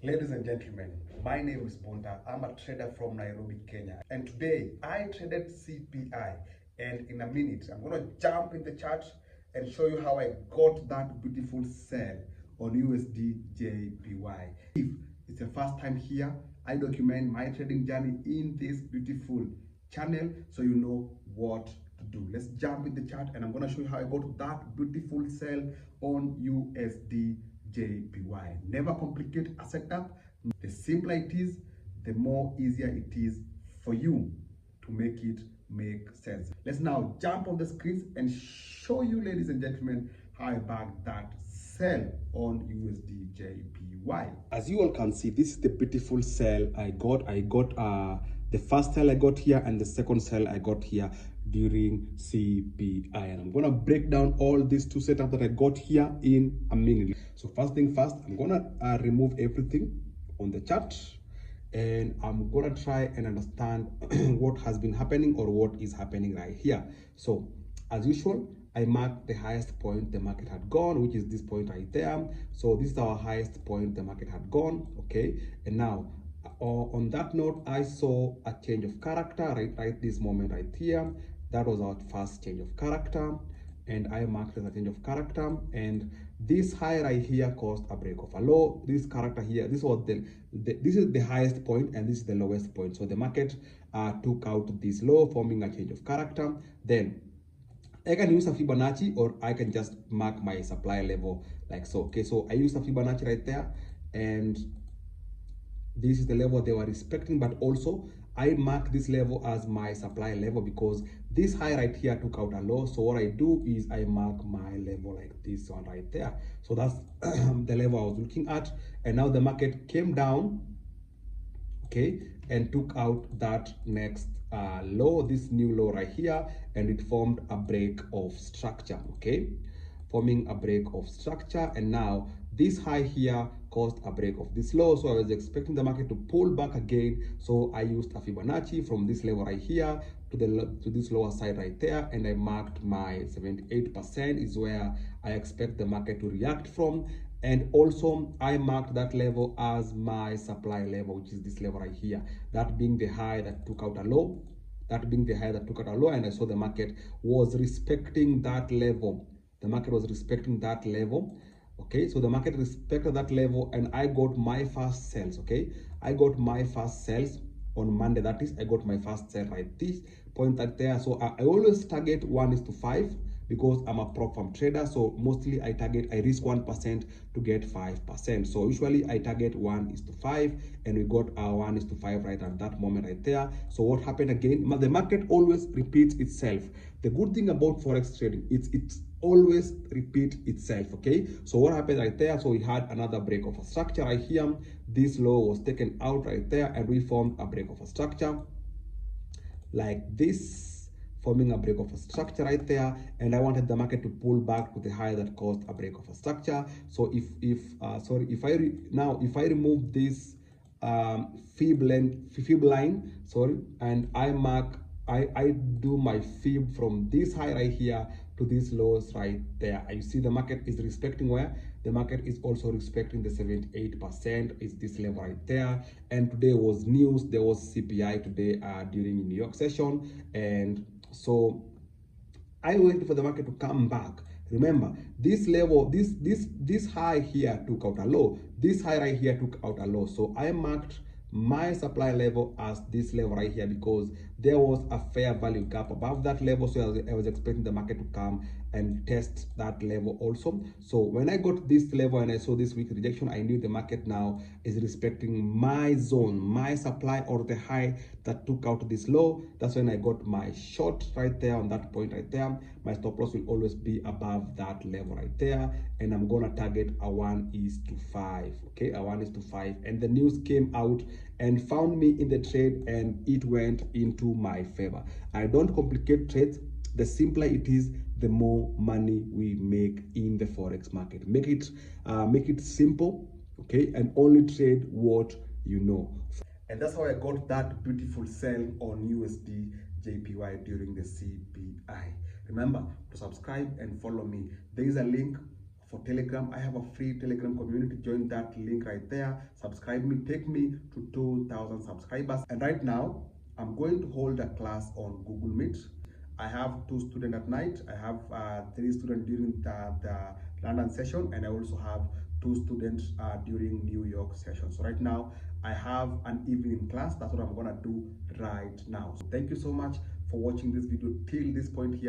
Ladies and gentlemen, my name is Bonta. I'm a trader from Nairobi, Kenya. And today I traded CPI. And in a minute, I'm going to jump in the chart and show you how I got that beautiful sell on USD JPY. If it's your first time here, I document my trading journey in this beautiful channel so you know what to do. Let's jump in the chart and I'm going to show you how I got that beautiful sell on USD JPY. Never complicate a setup. The simpler it is, the more easier it is for you to make it make sense. Let's now jump on the screens and show you, ladies and gentlemen, how I bagged that sell on USD JPY. As you all can see, this is the beautiful sell I got. The first sell I got here and the second sell I got here during CPI, and I'm gonna break down all these two setups that I got here in a minute. So first thing first, I'm gonna remove everything on the chart and I'm gonna try and understand what has been happening or what is happening right here. So as usual, I marked the highest point the market had gone, which is this point right there. So this is our highest point the market had gone, okay? And now on that note, I saw a change of character right this moment right here. That was our first change of character, and I marked as a change of character. And this high right here caused a break of a low. This character here, this is the highest point and this is the lowest point. So the market took out this low, forming a change of character. Then I can use a Fibonacci or I can just mark my supply level like so. Okay, so I used a Fibonacci right there, and this is the level they were respecting, but also I mark this level as my supply level because this high right here took out a low. So what I do is I mark my level like this one right there. So that's the level I was looking at. And now the market came down, okay, and took out that next low, this new low right here, and it formed a break of structure, okay, forming a break of structure. And now this high here caused a break of this low, so I was expecting the market to pull back again. So I used a Fibonacci from this level right here to this lower side right there, and I marked my 78% is where I expect the market to react from. And also I marked that level as my supply level, which is this level right here, that being the high that took out a low, and I saw the market was respecting that level. The market was respecting that level. Okay, so the market respected that level and I got my first sales. Okay, I got my first sales on Monday. That is, I got my first sale right this point right there. So I always target 1:5 because I'm a prop firm trader. So mostly I risk 1% to get 5%. So usually I target 1:5, and we got our 1:5 right at that moment right there. So what happened again? The market always repeats itself. The good thing about forex trading, it's always repeat itself. Okay, so what happened right there? So we had another break of a structure right here. This low was taken out right there and we formed a break of a structure like this, forming a break of a structure right there. And I wanted the market to pull back to the high that caused a break of a structure. So if I remove this fib line, and I do my fib from this high right here to these lows right there. You see the market is respecting where? The market is also respecting the 78%, is this level right there. And today was news, there was CPI today during New York session. And so I waited for the market to come back. Remember, this level, this high here took out a low. This high right here took out a low. So I marked my supply level as this level right here because there was a fair value gap above that level. So I was expecting the market to come and test that level also. So when I got this level and I saw this weak rejection, I knew the market now is respecting my zone, my supply, or the high that took out this low. That's when I got my short right there on that point right there. My stop loss will always be above that level right there, and I'm gonna target a 1:5. Okay, a 1:5. And the news came out and found me in the trade and it went into my favor. I don't complicate trades. The simpler it is, the more money we make in the forex market. Make it simple, okay, and only trade what you know. And that's how I got that beautiful sell on USD JPY during the CPI. Remember to subscribe and follow me. There is a link for Telegram. I have a free Telegram community. Join that link right there. Subscribe me, take me to 2,000 subscribers. And right now, I'm going to hold a class on Google Meet. I have 2 students at night. I have 3 students during the London session, and I also have 2 students during New York session. So right now, I have an evening class. That's what I'm gonna do right now. So thank you so much for watching this video till this point here.